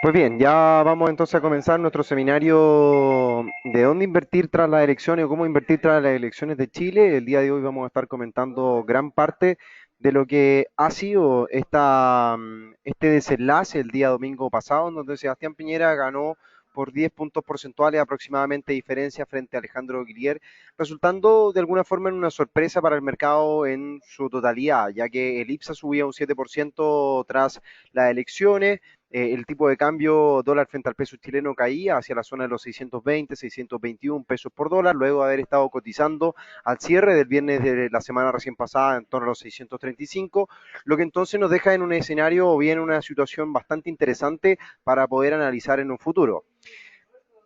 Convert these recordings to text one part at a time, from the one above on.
Pues bien, ya vamos entonces a comenzar nuestro seminario de dónde invertir tras las elecciones o cómo invertir tras las elecciones de Chile. El día de hoy vamos a estar comentando gran parte de lo que ha sido este desenlace el día domingo pasado, en donde Sebastián Piñera ganó por 10 puntos porcentuales aproximadamente de diferencia frente a Alejandro Guillier, resultando de alguna forma en una sorpresa para el mercado en su totalidad, ya que el IPSA subía un 7% tras las elecciones. El tipo de cambio dólar frente al peso chileno caía hacia la zona de los 620, 621 pesos por dólar, luego de haber estado cotizando al cierre del viernes de la semana recién pasada en torno a los 635, lo que entonces nos deja en un escenario o bien una situación bastante interesante para poder analizar en un futuro.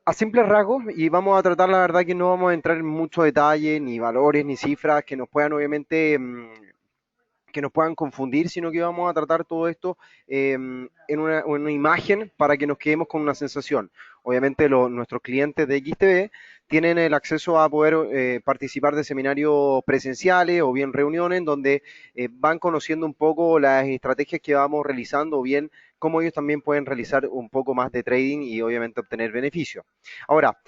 A simples rasgos, y vamos a tratar, la verdad que no vamos a entrar en mucho detalle, ni valores, ni cifras que nos puedan obviamente que nos puedan confundir, sino que vamos a tratar todo esto en una imagen para que nos quedemos con una sensación. Obviamente nuestros clientes de XTV tienen el acceso a poder participar de seminarios presenciales o bien reuniones donde van conociendo un poco las estrategias que vamos realizando o bien cómo ellos también pueden realizar un poco más de trading y obviamente obtener beneficios. Ahora,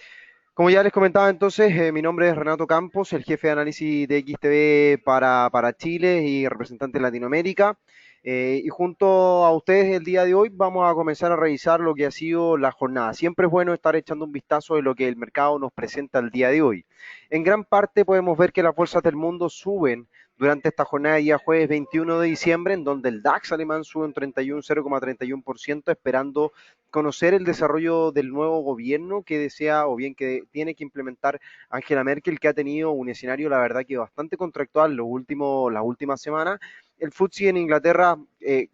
como ya les comentaba entonces, mi nombre es Renato Campos, el jefe de análisis de XTV para Chile y representante de Latinoamérica. Y junto a ustedes el día de hoy vamos a comenzar a revisar lo que ha sido la jornada. Siempre es bueno estar echando un vistazo de lo que el mercado nos presenta el día de hoy. En gran parte podemos ver que las bolsas del mundo suben durante esta jornada de día jueves 21 de diciembre, en donde el DAX alemán sube un 0,31%, esperando conocer el desarrollo del nuevo gobierno que desea o bien que tiene que implementar Angela Merkel, que ha tenido un escenario, la verdad, que bastante contractual las últimas semanas. El FTSE en Inglaterra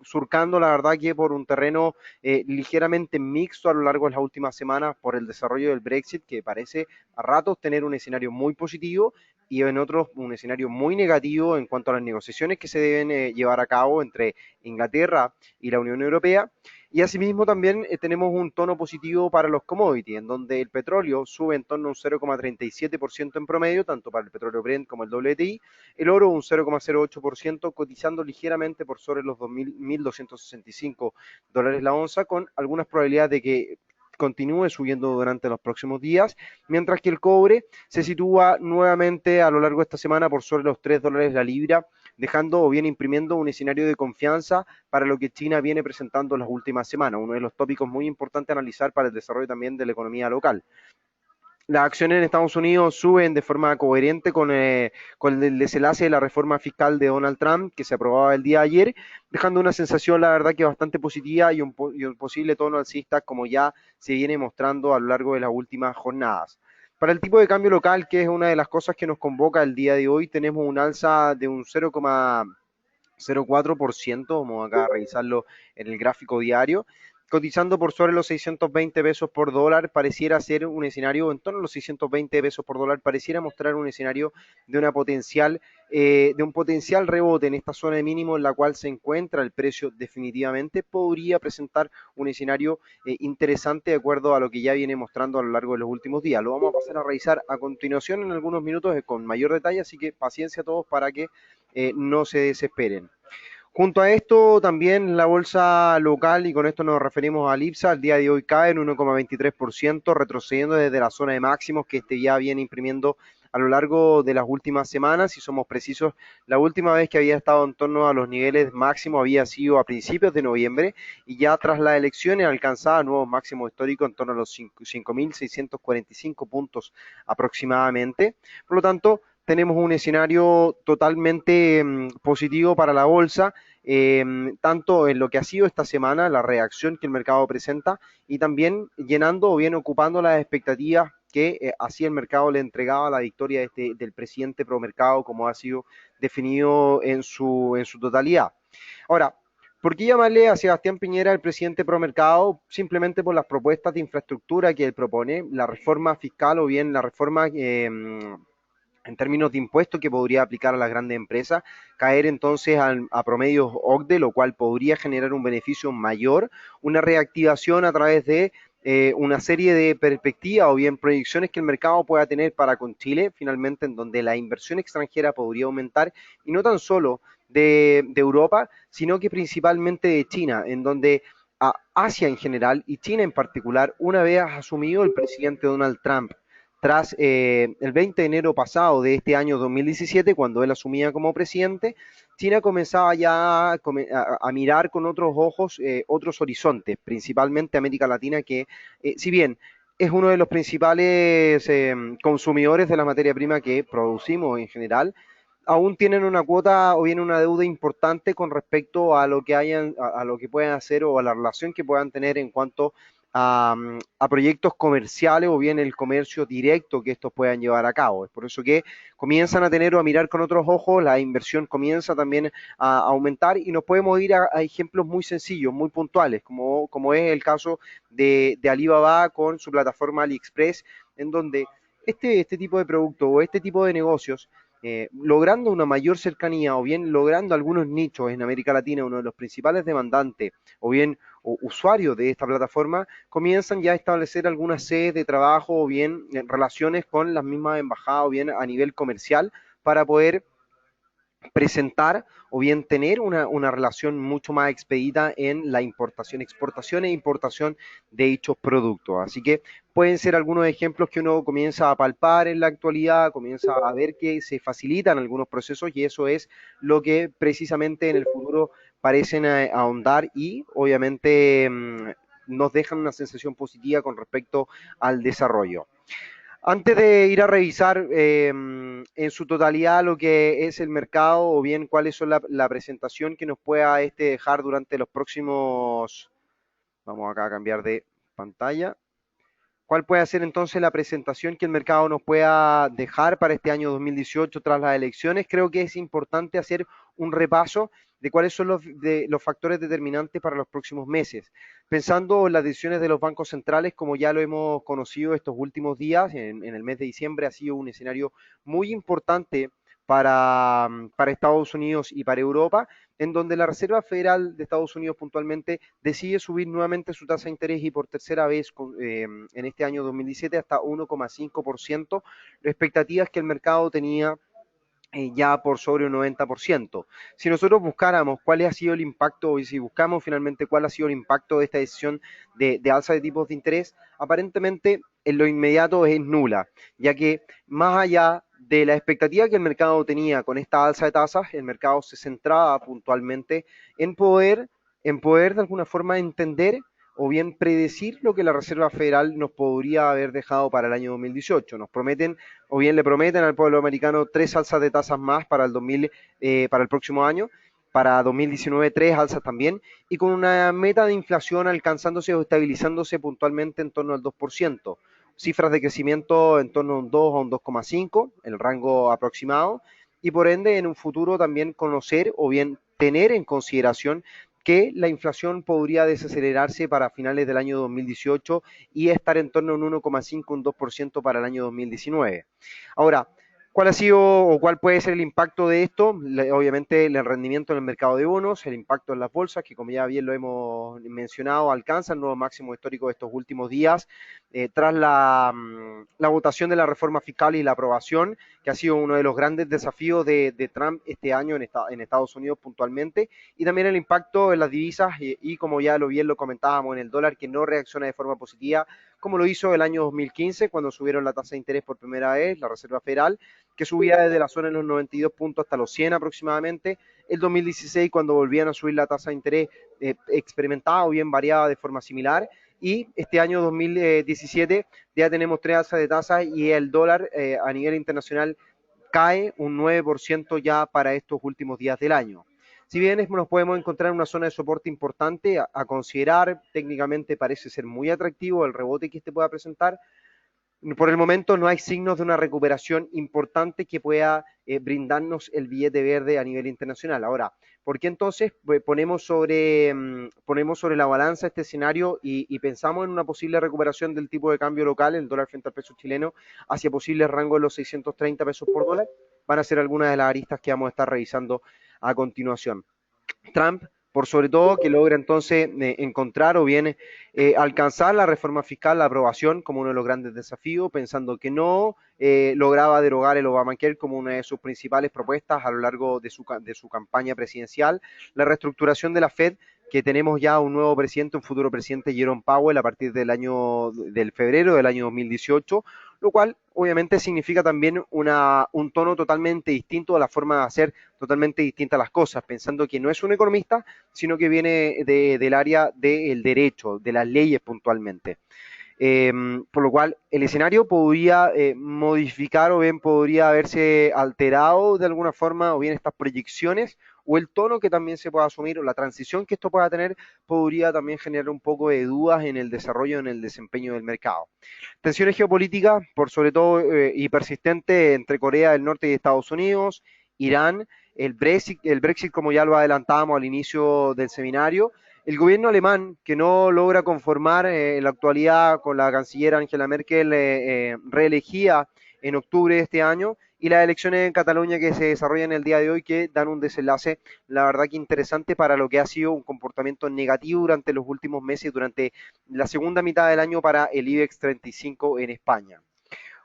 surcando, la verdad, que por un terreno ligeramente mixto a lo largo de las últimas semanas por el desarrollo del Brexit, que parece a ratos tener un escenario muy positivo y en otros un escenario muy negativo en cuanto a las negociaciones que se deben llevar a cabo entre Inglaterra y la Unión Europea. Y asimismo también tenemos un tono positivo para los commodities, en donde el petróleo sube en torno a un 0,37% en promedio, tanto para el petróleo Brent como el WTI, el oro un 0,08%, cotizando ligeramente por sobre los 1.265 dólares la onza, con algunas probabilidades de que continúe subiendo durante los próximos días, mientras que el cobre se sitúa nuevamente a lo largo de esta semana por sobre los 3 dólares la libra, dejando o bien imprimiendo un escenario de confianza para lo que China viene presentando en las últimas semanas, uno de los tópicos muy importantes a analizar para el desarrollo también de la economía local. Las acciones en Estados Unidos suben de forma coherente con el desenlace de la reforma fiscal de Donald Trump que se aprobaba el día de ayer, dejando una sensación, la verdad, que bastante positiva y un posible tono alcista como ya se viene mostrando a lo largo de las últimas jornadas. Para el tipo de cambio local, que es una de las cosas que nos convoca el día de hoy, tenemos un alza de un 0,04%, vamos acá a revisarlo en el gráfico diario, cotizando por sobre los 620 pesos por dólar, pareciera ser un escenario, en torno a los 620 pesos por dólar, pareciera mostrar un escenario de de un potencial rebote en esta zona de mínimo en la cual se encuentra el precio definitivamente, podría presentar un escenario interesante de acuerdo a lo que ya viene mostrando a lo largo de los últimos días. Lo vamos a pasar a revisar a continuación en algunos minutos con mayor detalle, así que paciencia a todos para que no se desesperen. Junto a esto, también la bolsa local, y con esto nos referimos al IPSA, el día de hoy cae en 1,23%, retrocediendo desde la zona de máximos que este ya viene imprimiendo a lo largo de las últimas semanas. Si somos precisos, la última vez que había estado en torno a los niveles máximos había sido a principios de noviembre y ya tras las elecciones alcanzaba nuevos máximos históricos en torno a los 5.645 puntos aproximadamente. Por lo tanto, tenemos un escenario totalmente positivo para la bolsa, tanto en lo que ha sido esta semana, la reacción que el mercado presenta, y también llenando o bien ocupando las expectativas que así el mercado le entregaba la victoria del presidente pro mercado, como ha sido definido en su totalidad. Ahora, ¿por qué llamarle a Sebastián Piñera el presidente pro mercado? Simplemente por las propuestas de infraestructura que él propone, la reforma fiscal o bien la reforma en términos de impuestos que podría aplicar a las grandes empresas, caer entonces a promedios OCDE, lo cual podría generar un beneficio mayor, una reactivación a través de una serie de perspectivas o bien proyecciones que el mercado pueda tener para con Chile, finalmente en donde la inversión extranjera podría aumentar y no tan solo de Europa, sino que principalmente de China, en donde Asia en general y China en particular, una vez asumido el presidente Donald Trump, tras el 20 de enero pasado de este año 2017, cuando él asumía como presidente, China comenzaba ya a mirar con otros ojos otros horizontes, principalmente América Latina, que si bien es uno de los principales consumidores de la materia prima que producimos en general, aún tienen una cuota o bien una deuda importante con respecto a lo que hayan, a lo que puedan hacer o a la relación que puedan tener en cuanto a proyectos comerciales o bien el comercio directo que estos puedan llevar a cabo. Es por eso que comienzan a tener o a mirar con otros ojos, la inversión comienza también a aumentar y nos podemos ir a ejemplos muy sencillos, muy puntuales, como es el caso de Alibaba con su plataforma AliExpress, en donde este tipo de producto o este tipo de negocios logrando una mayor cercanía o bien logrando algunos nichos en América Latina, uno de los principales demandantes o bien usuarios de esta plataforma, comienzan ya a establecer algunas sedes de trabajo o bien relaciones con las mismas embajadas o bien a nivel comercial para poder presentar o bien tener una relación mucho más expedita en la importación, exportación e importación de dichos productos. Así que pueden ser algunos ejemplos que uno comienza a palpar en la actualidad, comienza a ver que se facilitan algunos procesos y eso es lo que precisamente en el futuro parecen ahondar y obviamente nos dejan una sensación positiva con respecto al desarrollo. Antes de ir a revisar en su totalidad lo que es el mercado o bien cuáles son la presentación que nos pueda dejar durante los próximos, vamos acá a cambiar de pantalla, cuál puede ser entonces la presentación que el mercado nos pueda dejar para este año 2018 tras las elecciones. Creo que es importante hacer un repaso de cuáles son los factores determinantes para los próximos meses. Pensando en las decisiones de los bancos centrales, como ya lo hemos conocido estos últimos días, en el mes de diciembre ha sido un escenario muy importante para Estados Unidos y para Europa, en donde la Reserva Federal de Estados Unidos puntualmente decide subir nuevamente su tasa de interés y por tercera vez en este año 2017 hasta 1,5%, expectativas que el mercado tenía ya por sobre un 90%. Si nosotros buscáramos cuál ha sido el impacto y si buscamos finalmente cuál ha sido el impacto de esta decisión de alza de tipos de interés, aparentemente en lo inmediato es nula, ya que más allá de la expectativa que el mercado tenía con esta alza de tasas, el mercado se centraba puntualmente en poder de alguna forma entender o bien predecir lo que la Reserva Federal nos podría haber dejado para el año 2018. Nos prometen o bien le prometen al pueblo americano 3 alzas de tasas más para el próximo año, para 2019 3 alzas también, y con una meta de inflación alcanzándose o estabilizándose puntualmente en torno al 2%. Cifras de crecimiento en torno a un 2 a un 2,5, el rango aproximado, y por ende en un futuro también conocer o bien tener en consideración que la inflación podría desacelerarse para finales del año 2018 y estar en torno a un 1,5, un 2% para el año 2019. Ahora, ¿cuál ha sido o cuál puede ser el impacto de esto? Obviamente el rendimiento en el mercado de bonos, el impacto en las bolsas, que como ya bien lo hemos mencionado, alcanza el nuevo máximo histórico de estos últimos días, tras la votación de la reforma fiscal y la aprobación, que ha sido uno de los grandes desafíos de Trump este año en Estados Unidos puntualmente, y también el impacto en las divisas y como ya bien lo comentábamos en el dólar, que no reacciona de forma positiva, como lo hizo el año 2015 cuando subieron la tasa de interés por primera vez, la Reserva Federal, que subía desde la zona de los 92 puntos hasta los 100 aproximadamente. El 2016 cuando volvían a subir la tasa de interés experimentaba o bien variaba de forma similar. Y este año 2017 ya tenemos 3 alzas de tasa y el dólar a nivel internacional cae un 9% ya para estos últimos días del año. Si bien nos podemos encontrar en una zona de soporte importante a considerar, técnicamente parece ser muy atractivo el rebote que este pueda presentar, por el momento no hay signos de una recuperación importante que pueda brindarnos el billete verde a nivel internacional. Ahora, ¿por qué entonces ponemos sobre la balanza este escenario y pensamos en una posible recuperación del tipo de cambio local, el dólar frente al peso chileno, hacia posibles rangos de los 630 pesos por dólar? Van a ser algunas de las aristas que vamos a estar revisando a continuación. Trump, por sobre todo, que logra entonces encontrar o bien alcanzar la reforma fiscal, la aprobación como uno de los grandes desafíos, pensando que no lograba derogar el Obamacare como una de sus principales propuestas a lo largo de su campaña presidencial, la reestructuración de la Fed, que tenemos ya un nuevo presidente, un futuro presidente, Jerome Powell, a partir del febrero del año 2018, lo cual obviamente significa también un tono totalmente distinto a la forma de hacer, totalmente distinta a las cosas, pensando que no es un economista, sino que viene del área del derecho, de las leyes puntualmente. Eh, por lo cual el escenario podría modificar o bien podría haberse alterado de alguna forma o bien estas proyecciones o el tono que también se pueda asumir o la transición que esto pueda tener podría también generar un poco de dudas en el desarrollo, en el desempeño del mercado. Tensiones geopolíticas, por sobre todo y persistente entre Corea del Norte y Estados Unidos, Irán, el Brexit como ya lo adelantábamos al inicio del seminario, el gobierno alemán, que no logra conformar en la actualidad con la canciller Angela Merkel, reelegida en octubre de este año, y las elecciones en Cataluña que se desarrollan el día de hoy, que dan un desenlace, la verdad que interesante para lo que ha sido un comportamiento negativo durante los últimos meses, durante la segunda mitad del año para el IBEX 35 en España.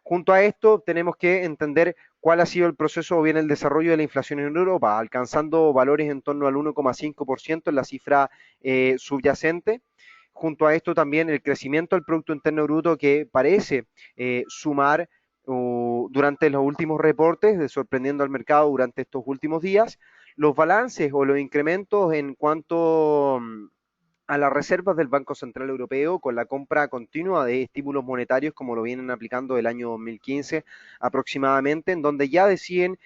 Junto a esto, tenemos que entender cuál ha sido el proceso o bien el desarrollo de la inflación en Europa, alcanzando valores en torno al 1,5% en la cifra subyacente. Junto a esto también el crecimiento del Producto Interno Bruto que parece sumar durante los últimos reportes, sorprendiendo al mercado durante estos últimos días, los balances o los incrementos en cuanto a las reservas del Banco Central Europeo con la compra continua de estímulos monetarios como lo vienen aplicando el año 2015 aproximadamente, en donde ya deciden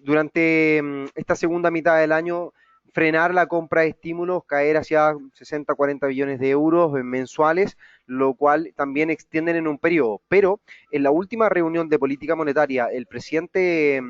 durante esta segunda mitad del año frenar la compra de estímulos, caer hacia 60-40 billones de euros mensuales, lo cual también extienden en un periodo. Pero en la última reunión de política monetaria, el presidente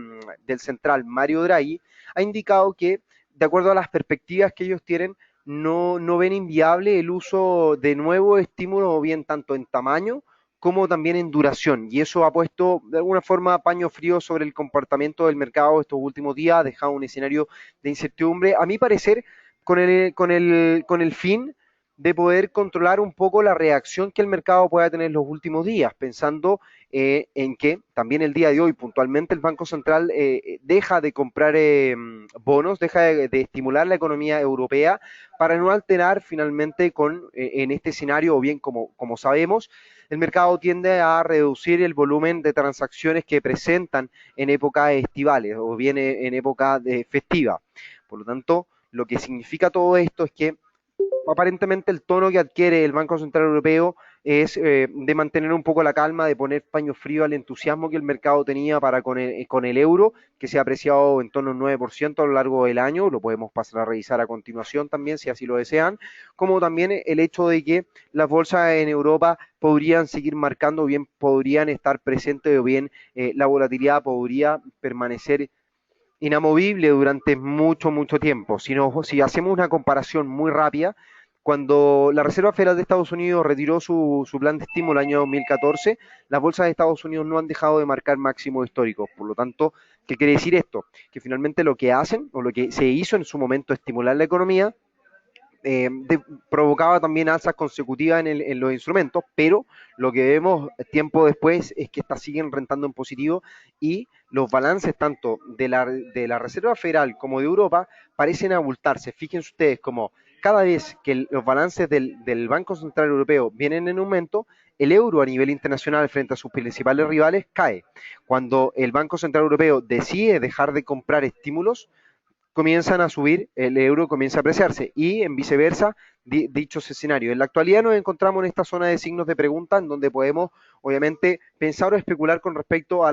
del Central, Mario Draghi, ha indicado que, de acuerdo a las perspectivas que ellos tienen, no ven inviable el uso de nuevos estímulos, o bien tanto en tamaño como también en duración. Y eso ha puesto de alguna forma paño frío sobre el comportamiento del mercado estos últimos días, ha dejado un escenario de incertidumbre, a mi parecer, con el fin de poder controlar un poco la reacción que el mercado pueda tener en los últimos días, pensando en que también el día de hoy puntualmente el Banco Central deja de comprar bonos, deja de estimular la economía europea para no alterar finalmente en este escenario, o bien como sabemos, el mercado tiende a reducir el volumen de transacciones que presentan en épocas estivales o bien en época festiva. Por lo tanto, lo que significa todo esto es que aparentemente el tono que adquiere el Banco Central Europeo es de mantener un poco la calma, de poner paño frío al entusiasmo que el mercado tenía para con el euro, que se ha apreciado en torno a un 9% a lo largo del año, lo podemos pasar a revisar a continuación también si así lo desean, como también el hecho de que las bolsas en Europa podrían seguir marcando, o bien podrían estar presentes, o bien la volatilidad podría permanecer inamovible durante mucho, mucho tiempo. Si hacemos una comparación muy rápida, cuando la Reserva Federal de Estados Unidos retiró su plan de estímulo el año 2014, las bolsas de Estados Unidos no han dejado de marcar máximos históricos. Por lo tanto, ¿qué quiere decir esto? Que finalmente lo que hacen, o lo que se hizo en su momento, estimular la economía, provocaba también alzas consecutivas en los instrumentos, pero lo que vemos tiempo después es que estas siguen rentando en positivo y los balances tanto de la Reserva Federal como de Europa parecen abultarse. Fíjense ustedes como cada vez que los balances del Banco Central Europeo vienen en aumento, el euro a nivel internacional frente a sus principales rivales cae. Cuando el Banco Central Europeo decide dejar de comprar estímulos, comienzan a subir, el euro comienza a apreciarse y en viceversa, dichos escenarios. En la actualidad nos encontramos en esta zona de signos de pregunta en donde podemos obviamente pensar o especular con respecto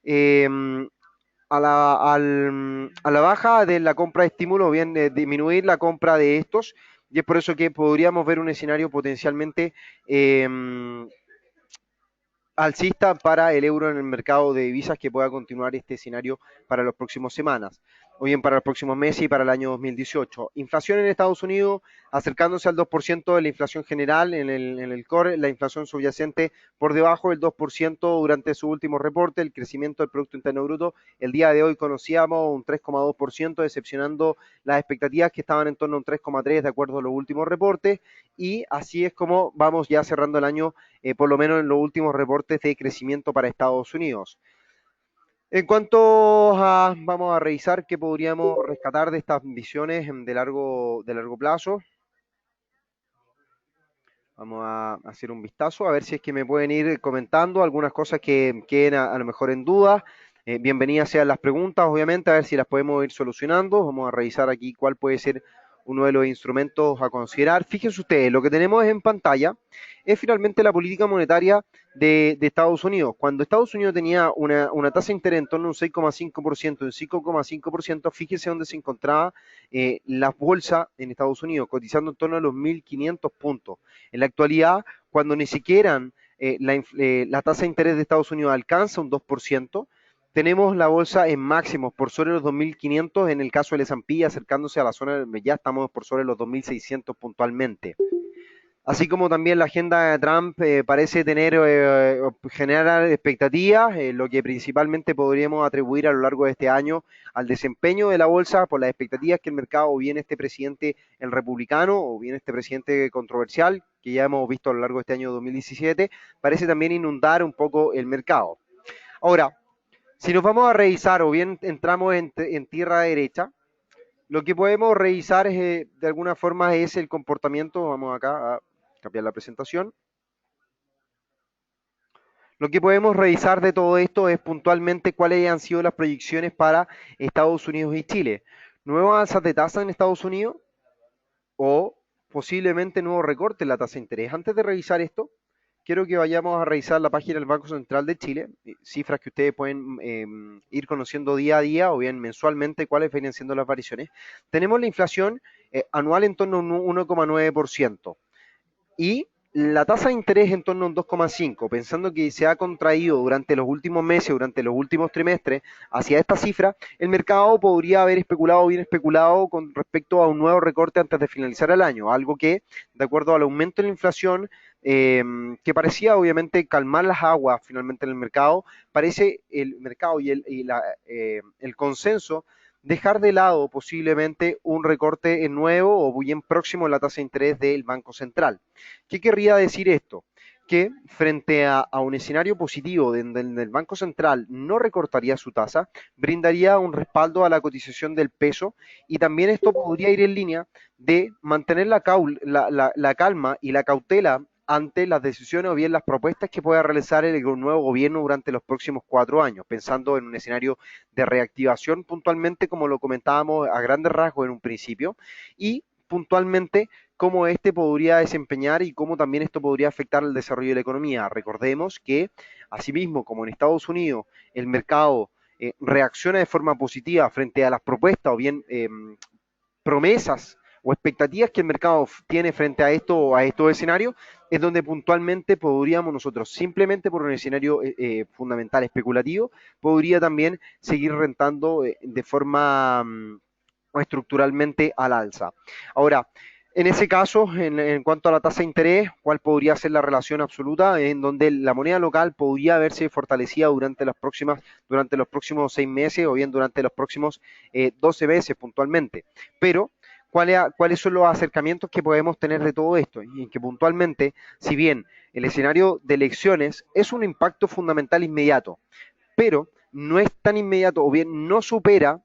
eh, a la baja de la compra de estímulo o bien de disminuir la compra de estos, y es por eso que podríamos ver un escenario potencialmente eh, alcista para el euro en el mercado de divisas, que pueda continuar este escenario para las próximas semanas, o bien para los próximos meses y para el año 2018. Inflación en Estados Unidos acercándose al 2% de la inflación general en el core, la inflación subyacente por debajo del 2% durante su último reporte, el crecimiento del Producto Interno Bruto el día de hoy conocíamos un 3,2%, decepcionando las expectativas que estaban en torno a un 3,3% de acuerdo a los últimos reportes, y así es como vamos ya cerrando el año por lo menos en los últimos reportes de crecimiento para Estados Unidos. En cuanto vamos a revisar qué podríamos rescatar de estas visiones de largo plazo. Vamos a hacer un vistazo, a ver si es que me pueden ir comentando algunas cosas que queden a lo mejor en duda. Bienvenidas sean las preguntas, obviamente, a ver si las podemos ir solucionando. Vamos a revisar aquí cuál puede ser uno de los instrumentos a considerar. Fíjense ustedes, lo que tenemos en pantalla es finalmente la política monetaria de Estados Unidos. Cuando Estados Unidos tenía una tasa de interés en torno a un 6,5%, un 5,5%, fíjense dónde se encontraba la bolsa en Estados Unidos, cotizando en torno a los 1.500 puntos. En la actualidad, cuando ni siquiera la tasa de interés de Estados Unidos alcanza un 2%, tenemos la bolsa en máximos por sobre los 2.500, en el caso del S&P acercándose a la zona, ya estamos por sobre los 2.600 puntualmente. Así como también la agenda de Trump parece generar expectativas, lo que principalmente podríamos atribuir a lo largo de este año al desempeño de la bolsa por las expectativas que el mercado, o bien este presidente el republicano, o bien este presidente controversial, que ya hemos visto a lo largo de este año 2017, parece también inundar un poco el mercado. Ahora, si nos vamos a revisar o bien entramos en tierra derecha, lo que podemos revisar de alguna forma es el comportamiento, vamos acá a cambiar la presentación. Lo que podemos revisar de todo esto es puntualmente cuáles han sido las proyecciones para Estados Unidos y Chile. ¿Nuevas alzas de tasa en Estados Unidos o posiblemente nuevo recorte en la tasa de interés? Antes de revisar esto, quiero que vayamos a revisar la página del Banco Central de Chile, cifras que ustedes pueden ir conociendo día a día o bien mensualmente cuáles vienen siendo las variaciones. Tenemos la inflación anual en torno a un 1,9% y la tasa de interés en torno a un 2,5, pensando que se ha contraído durante los últimos meses, durante los últimos trimestres, hacia esta cifra, el mercado podría haber especulado, bien especulado, con respecto a un nuevo recorte antes de finalizar el año, algo que, de acuerdo al aumento en la inflación, que parecía obviamente calmar las aguas finalmente en el mercado, parece el mercado el consenso dejar de lado posiblemente un recorte en nuevo o bien próximo en la tasa de interés del Banco Central. ¿Qué querría decir esto? Que frente a un escenario positivo donde el Banco Central no recortaría su tasa, brindaría un respaldo a la cotización del peso y también esto podría ir en línea de mantener la calma y la cautela ante las decisiones o bien las propuestas que pueda realizar el nuevo gobierno durante los próximos 4 años, pensando en un escenario de reactivación puntualmente, como lo comentábamos a grandes rasgos en un principio, y puntualmente cómo este podría desempeñar y cómo también esto podría afectar el desarrollo de la economía. Recordemos que, asimismo, como en Estados Unidos, el mercado reacciona de forma positiva frente a las propuestas o bien promesas o expectativas que el mercado tiene frente a estos escenarios, es donde puntualmente podríamos nosotros, simplemente por un escenario fundamental especulativo, podría también seguir rentando de forma o estructuralmente al alza. Ahora, en ese caso, en cuanto a la tasa de interés, ¿cuál podría ser la relación absoluta en donde la moneda local podría verse fortalecida durante los próximos 6 meses o bien durante los próximos 12 meses puntualmente? Pero, ¿cuáles son los acercamientos que podemos tener de todo esto? Y en que puntualmente, si bien el escenario de elecciones es un impacto fundamental inmediato, pero no es tan inmediato o bien no supera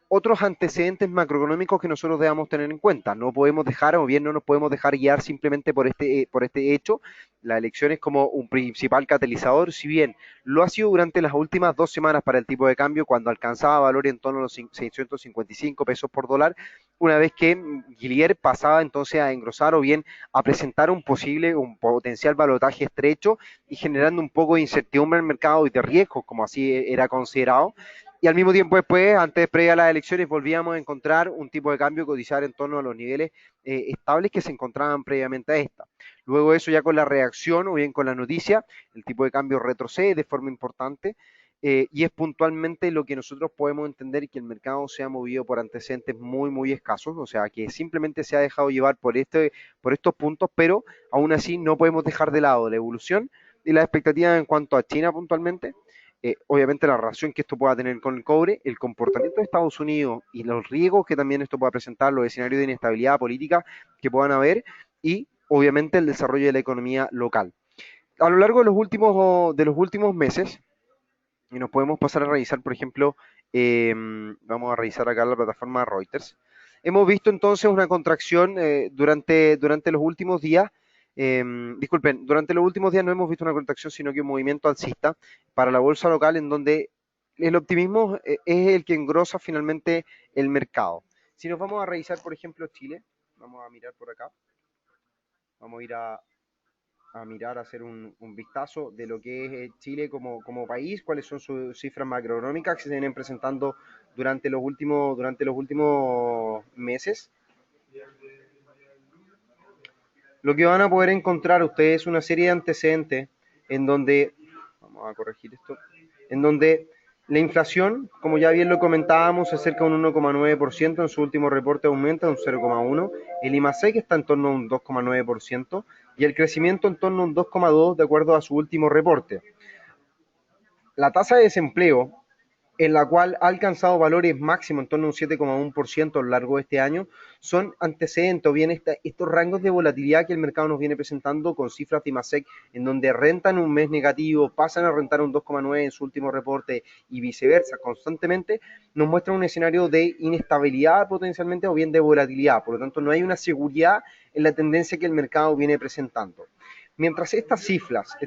otros antecedentes macroeconómicos que nosotros debamos tener en cuenta. No podemos dejar o bien no nos podemos dejar guiar simplemente por este hecho. La elección es como un principal catalizador, si bien lo ha sido durante las últimas 2 semanas para el tipo de cambio, cuando alcanzaba valor en torno a los 655 pesos por dólar, una vez que Guillier pasaba entonces a engrosar o bien a presentar un potencial balotaje estrecho y generando un poco de incertidumbre en el mercado y de riesgo, como así era considerado. Y al mismo tiempo después, antes previa a las elecciones, volvíamos a encontrar un tipo de cambio cotizar en torno a los niveles estables que se encontraban previamente a esta. Luego de eso, ya con la reacción o bien con la noticia, el tipo de cambio retrocede de forma importante y es puntualmente lo que nosotros podemos entender y que el mercado se ha movido por antecedentes muy, muy escasos, o sea, que simplemente se ha dejado llevar por estos puntos, pero aún así no podemos dejar de lado la evolución y las expectativas en cuanto a China puntualmente, obviamente la relación que esto pueda tener con el cobre, el comportamiento de Estados Unidos y los riesgos que también esto pueda presentar, los escenarios de inestabilidad política que puedan haber y obviamente el desarrollo de la economía local. A lo largo de los últimos meses, y nos podemos pasar a revisar, por ejemplo, vamos a revisar acá la plataforma Reuters, Hemos visto entonces una contracción durante los últimos días. Disculpen, durante los últimos días no hemos visto una contracción, sino que un movimiento alcista para la bolsa local en donde el optimismo es el que engrosa finalmente el mercado. Si nos vamos a revisar, por ejemplo, Chile, vamos a mirar por acá, vamos a ir a mirar, a hacer un vistazo de lo que es Chile como país, cuáles son sus cifras macroeconómicas que se vienen presentando durante los últimos meses. Lo que van a poder encontrar ustedes es una serie de antecedentes en donde, vamos a corregir esto, en donde la inflación, como ya bien lo comentábamos, se acerca a un 1,9%, en su último reporte aumenta un 0,1%, el IMASEC está en torno a un 2,9% y el crecimiento en torno a un 2,2% de acuerdo a su último reporte. La tasa de desempleo, en la cual ha alcanzado valores máximos en torno a un 7,1% a lo largo de este año, son antecedentes o bien estos rangos de volatilidad que el mercado nos viene presentando con cifras de IMASEC en donde rentan un mes negativo, pasan a rentar un 2,9 en su último reporte y viceversa constantemente, nos muestran un escenario de inestabilidad potencialmente o bien de volatilidad. Por lo tanto, no hay una seguridad en la tendencia que el mercado viene presentando. Mientras estas cifras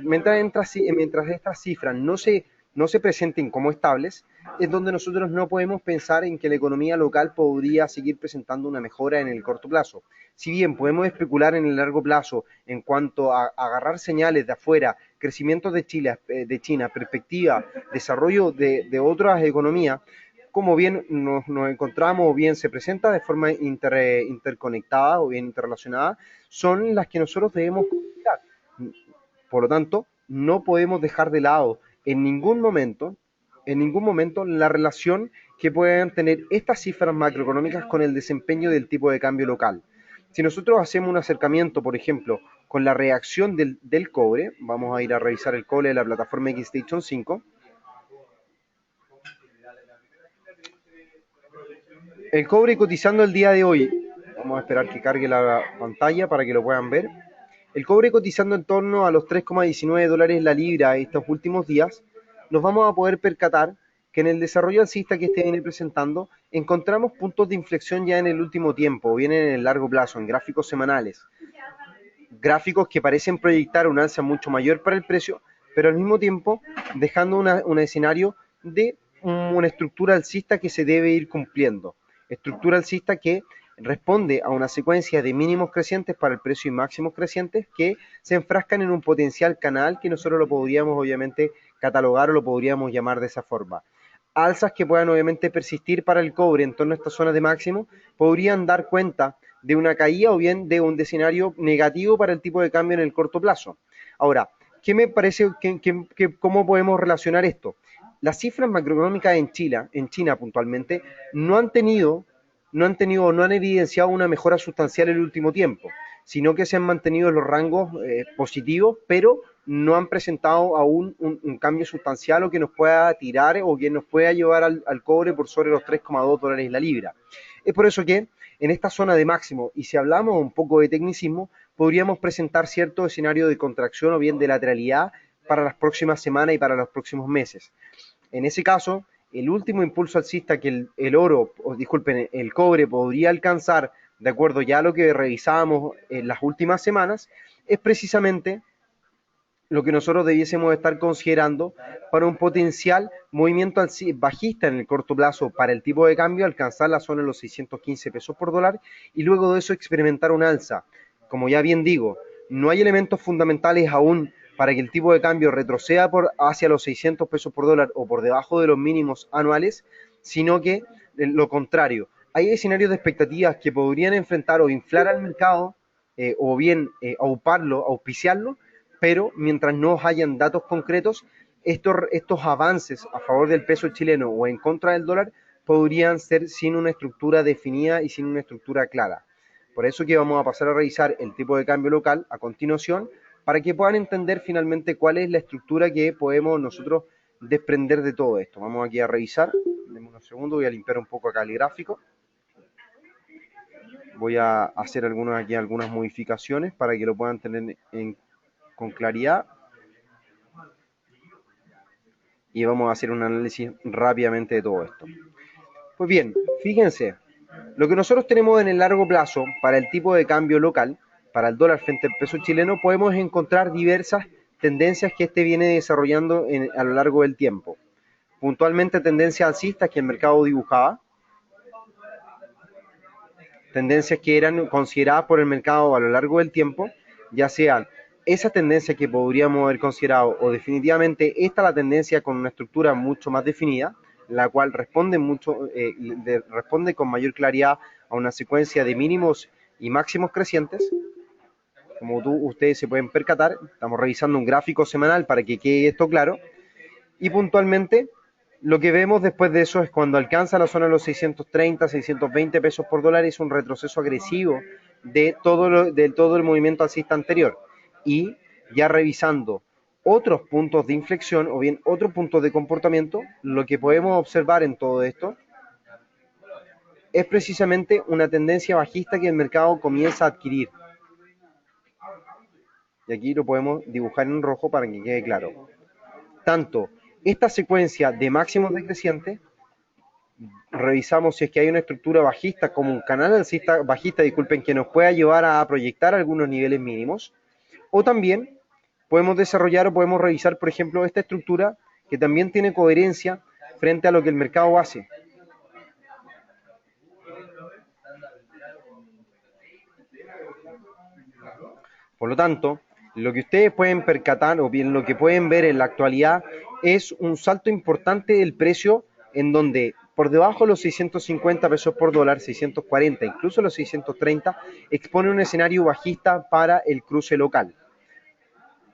no se presenten como estables, es donde nosotros no podemos pensar en que la economía local podría seguir presentando una mejora en el corto plazo. Si bien podemos especular en el largo plazo en cuanto a agarrar señales de afuera, crecimiento de China, perspectiva, desarrollo de otras economías, como bien nos encontramos o bien se presenta de forma interconectada o bien interrelacionada, son las que nosotros debemos considerar. Por lo tanto, no podemos dejar de lado en ningún momento la relación que puedan tener estas cifras macroeconómicas con el desempeño del tipo de cambio local. Si nosotros hacemos un acercamiento, por ejemplo, con la reacción del cobre, vamos a ir a revisar el cobre de la plataforma XStation 5, el cobre cotizando el día de hoy, vamos a esperar que cargue la pantalla para que lo puedan ver, el cobre cotizando en torno a los 3,19 dólares la libra estos últimos días, nos vamos a poder percatar que en el desarrollo alcista que este viene presentando, encontramos puntos de inflexión ya en el último tiempo, o bien en el largo plazo, en gráficos semanales. Gráficos que parecen proyectar un alza mucho mayor para el precio, pero al mismo tiempo dejando un escenario de una estructura alcista que se debe ir cumpliendo. Estructura alcista que responde a una secuencia de mínimos crecientes para el precio y máximos crecientes que se enfrascan en un potencial canal que nosotros lo podríamos obviamente catalogar o lo podríamos llamar de esa forma. Alzas que puedan obviamente persistir para el cobre en torno a estas zonas de máximo podrían dar cuenta de una caída o bien de un escenario negativo para el tipo de cambio en el corto plazo. Ahora, ¿qué me parece cómo podemos relacionar esto? Las cifras macroeconómicas en China puntualmente, no han tenido, no han evidenciado una mejora sustancial en el último tiempo, sino que se han mantenido en los rangos positivos, pero no han presentado aún un cambio sustancial o que nos pueda tirar o que nos pueda llevar al cobre por sobre los 3,2 dólares la libra. Es por eso que en esta zona de máximo, y si hablamos un poco de tecnicismo, podríamos presentar cierto escenario de contracción o bien de lateralidad para las próximas semanas y para los próximos meses. En ese caso, el último impulso alcista que el cobre podría alcanzar, de acuerdo ya a lo que revisábamos en las últimas semanas, es precisamente lo que nosotros debiésemos estar considerando para un potencial movimiento bajista en el corto plazo para el tipo de cambio, alcanzar la zona de los 615 pesos por dólar y luego de eso experimentar un alza. Como ya bien digo, no hay elementos fundamentales aún para que el tipo de cambio retroceda hacia los 600 pesos por dólar o por debajo de los mínimos anuales, sino que lo contrario. Hay escenarios de expectativas que podrían enfrentar o inflar al mercado o bien auspiciarlo, pero mientras no hayan datos concretos, estos avances a favor del peso chileno o en contra del dólar podrían ser sin una estructura definida y sin una estructura clara. Por eso que vamos a pasar a revisar el tipo de cambio local a continuación para que puedan entender finalmente cuál es la estructura que podemos nosotros desprender de todo esto. Vamos aquí a revisar, denme unos segundos, voy a limpiar un poco acá el gráfico. Voy a hacer algunas modificaciones para que lo puedan tener con claridad y vamos a hacer un análisis rápidamente de todo esto. Pues bien, fíjense, Lo que nosotros tenemos en el largo plazo para el tipo de cambio local, para el dólar frente al peso chileno, podemos encontrar diversas tendencias que este viene desarrollando a lo largo del tiempo. Puntualmente tendencias alcistas que el mercado dibujaba, tendencias que eran consideradas por el mercado a lo largo del tiempo, ya sean esa tendencia que podríamos haber considerado o definitivamente esta la tendencia con una estructura mucho más definida, la cual responde con mayor claridad a una secuencia de mínimos y máximos crecientes. Como ustedes se pueden percatar, estamos revisando un gráfico semanal para que quede esto claro. Y puntualmente, lo que vemos después de eso es cuando alcanza la zona de los 630, 620 pesos por dólar, es un retroceso agresivo de todo el movimiento alcista anterior. Y ya revisando otros puntos de inflexión o bien otros puntos de comportamiento, lo que podemos observar en todo esto es precisamente una tendencia bajista que el mercado comienza a adquirir. Y aquí lo podemos dibujar en rojo para que quede claro. Tanto esta secuencia de máximos decrecientes, revisamos si es que hay una estructura bajista como un canal alcista bajista, disculpen, que nos pueda llevar a proyectar algunos niveles mínimos, o también podemos desarrollar o podemos revisar, por ejemplo, esta estructura que también tiene coherencia frente a lo que el mercado hace. Por lo tanto, lo que ustedes pueden percatar o bien lo que pueden ver en la actualidad es un salto importante del precio en donde por debajo de los 650 pesos por dólar, 640, incluso los 630, expone un escenario bajista para el cruce local.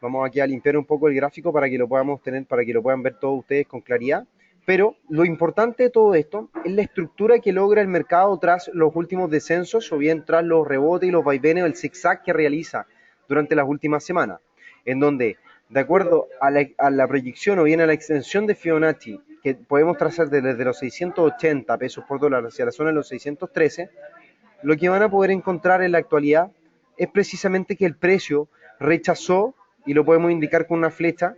Vamos aquí a limpiar un poco el gráfico para que lo podamos tener, para que lo puedan ver todos ustedes con claridad. Pero lo importante de todo esto es la estructura que logra el mercado tras los últimos descensos o bien tras los rebotes y los vaivenes, el zigzag que realiza durante las últimas semanas, en donde, de acuerdo a la proyección o bien a la extensión de Fibonacci, que podemos trazar desde los 680 pesos por dólar hacia la zona de los 613, lo que van a poder encontrar en la actualidad es precisamente que el precio rechazó, y lo podemos indicar con una flecha,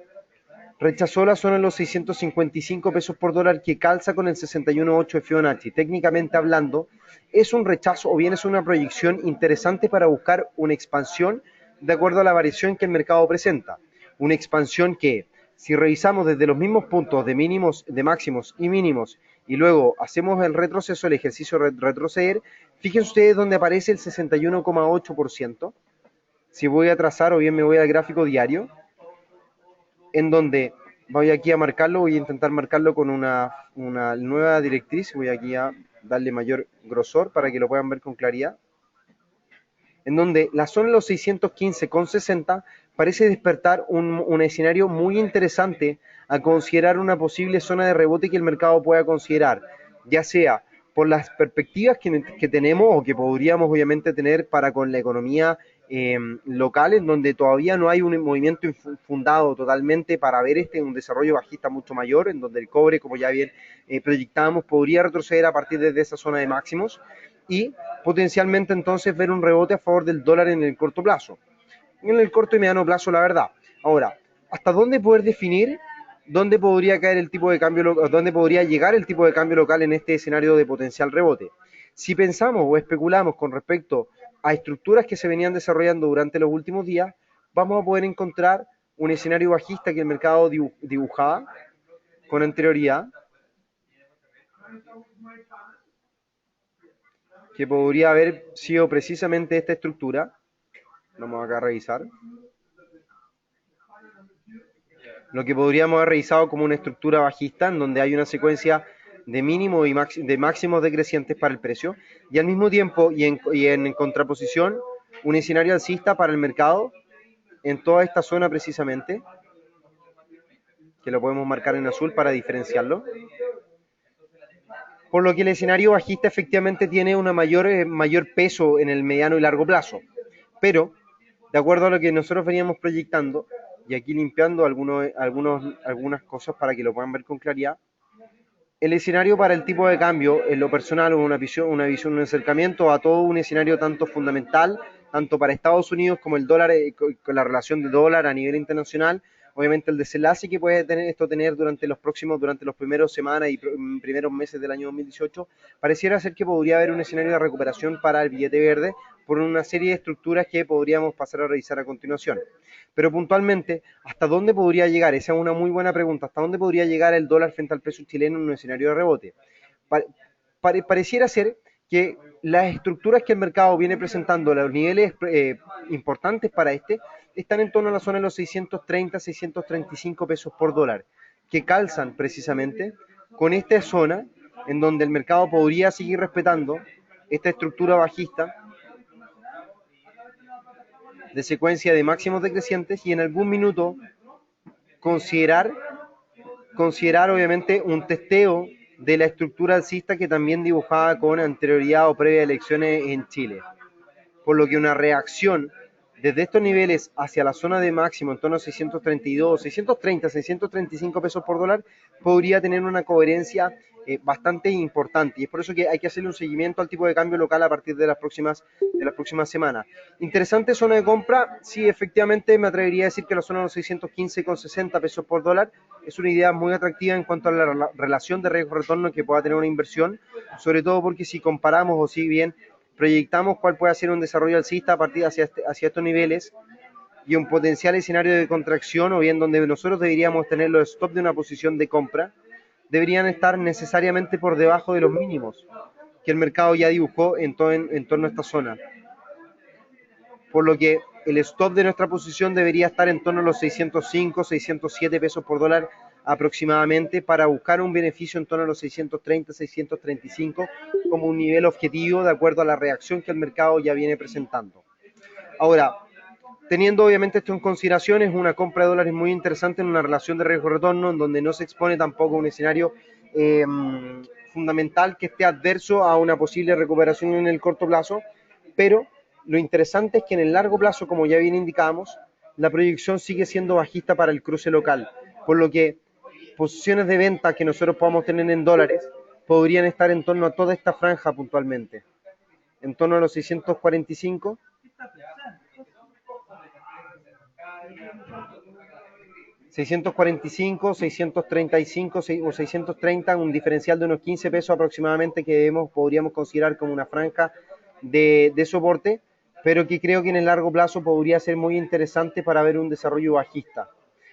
rechazó la zona de los 655 pesos por dólar que calza con el 61.8 de Fibonacci. Técnicamente hablando, es un rechazo o bien es una proyección interesante para buscar una expansión de acuerdo a la variación que el mercado presenta. Una expansión que, si revisamos desde los mismos puntos de mínimos, de máximos y mínimos, y luego hacemos el retroceso, el ejercicio de retroceder, fíjense ustedes donde aparece el 61.8%. Si voy a trazar o bien me voy al gráfico diario, en donde voy aquí a marcarlo, voy a intentar marcarlo con una nueva directriz, voy aquí a darle mayor grosor para que lo puedan ver con claridad, en donde la zona de los 615,60 parece despertar un escenario muy interesante a considerar una posible zona de rebote que el mercado pueda considerar, ya sea por las perspectivas que tenemos o que podríamos obviamente tener para con la economía local, en donde todavía no hay un movimiento fundado totalmente para ver un desarrollo bajista mucho mayor, en donde el cobre, como ya bien proyectábamos, podría retroceder a partir de esa zona de máximos y potencialmente entonces ver un rebote a favor del dólar en el corto plazo. En el corto y mediano plazo, la verdad. Ahora, ¿hasta dónde poder definir dónde podría caer el tipo de cambio, dónde podría llegar el tipo de cambio local en este escenario de potencial rebote? Si pensamos o especulamos con respecto a estructuras que se venían desarrollando durante los últimos días, vamos a poder encontrar un escenario bajista que el mercado dibujaba con anterioridad, que podría haber sido precisamente esta estructura. Vamos acá a revisar. Lo que podríamos haber revisado como una estructura bajista, en donde hay una secuencia de mínimos y de máximos decrecientes para el precio, y al mismo tiempo, y en contraposición, un escenario alcista para el mercado en toda esta zona precisamente, que lo podemos marcar en azul para diferenciarlo. Por lo que el escenario bajista efectivamente tiene una mayor peso en el mediano y largo plazo. Pero, de acuerdo a lo que nosotros veníamos proyectando, y aquí limpiando algunas cosas para que lo puedan ver con claridad, el escenario para el tipo de cambio, en lo personal, un acercamiento a todo un escenario tanto fundamental, tanto para Estados Unidos como el dólar, con la relación de dólar a nivel internacional, obviamente el desenlace que puede tener esto tener durante los primeros semanas y primeros meses del año 2018, pareciera ser que podría haber un escenario de recuperación para el billete verde por una serie de estructuras que podríamos pasar a revisar a continuación. Pero puntualmente, ¿hasta dónde podría llegar? Esa es una muy buena pregunta. ¿Hasta dónde podría llegar el dólar frente al peso chileno en un escenario de rebote? Pareciera ser que las estructuras que el mercado viene presentando, los niveles importantes para están en torno a la zona de los 630, 635 pesos por dólar, que calzan precisamente con esta zona en donde el mercado podría seguir respetando esta estructura bajista de secuencia de máximos decrecientes y en algún minuto considerar, considerar obviamente un testeo de la estructura alcista que también dibujaba con anterioridad o previa a elecciones en Chile. Por lo que una reacción desde estos niveles hacia la zona de máximo en torno a 632, 630, 635 pesos por dólar podría tener una coherencia bastante importante y es por eso que hay que hacerle un seguimiento al tipo de cambio local a partir de las próximas semanas. Interesante zona de compra, sí, efectivamente me atrevería a decir que la zona de los 615,60 pesos por dólar es una idea muy atractiva en cuanto a la relación de riesgo-retorno que pueda tener una inversión, sobre todo porque si comparamos o si bien proyectamos cuál puede ser un desarrollo alcista a partir hacia estos niveles y un potencial escenario de contracción o bien donde nosotros deberíamos tener los stop de una posición de compra, deberían estar necesariamente por debajo de los mínimos que el mercado ya dibujó en torno a esta zona. Por lo que el stop de nuestra posición debería estar en torno a los 605, 607 pesos por dólar aproximadamente para buscar un beneficio en torno a los 630, 635 como un nivel objetivo de acuerdo a la reacción que el mercado ya viene presentando. Ahora, teniendo obviamente esto en consideración, es una compra de dólares muy interesante en una relación de riesgo-retorno en donde no se expone tampoco un escenario fundamental que esté adverso a una posible recuperación en el corto plazo, pero lo interesante es que en el largo plazo, como ya bien indicamos, la proyección sigue siendo bajista para el cruce local, por lo que posiciones de venta que nosotros podamos tener en dólares podrían estar en torno a toda esta franja puntualmente, en torno a los 645, 645, 635 o 630, un diferencial de unos 15 pesos aproximadamente que podríamos considerar como una franja de soporte, pero que creo que en el largo plazo podría ser muy interesante para ver un desarrollo bajista.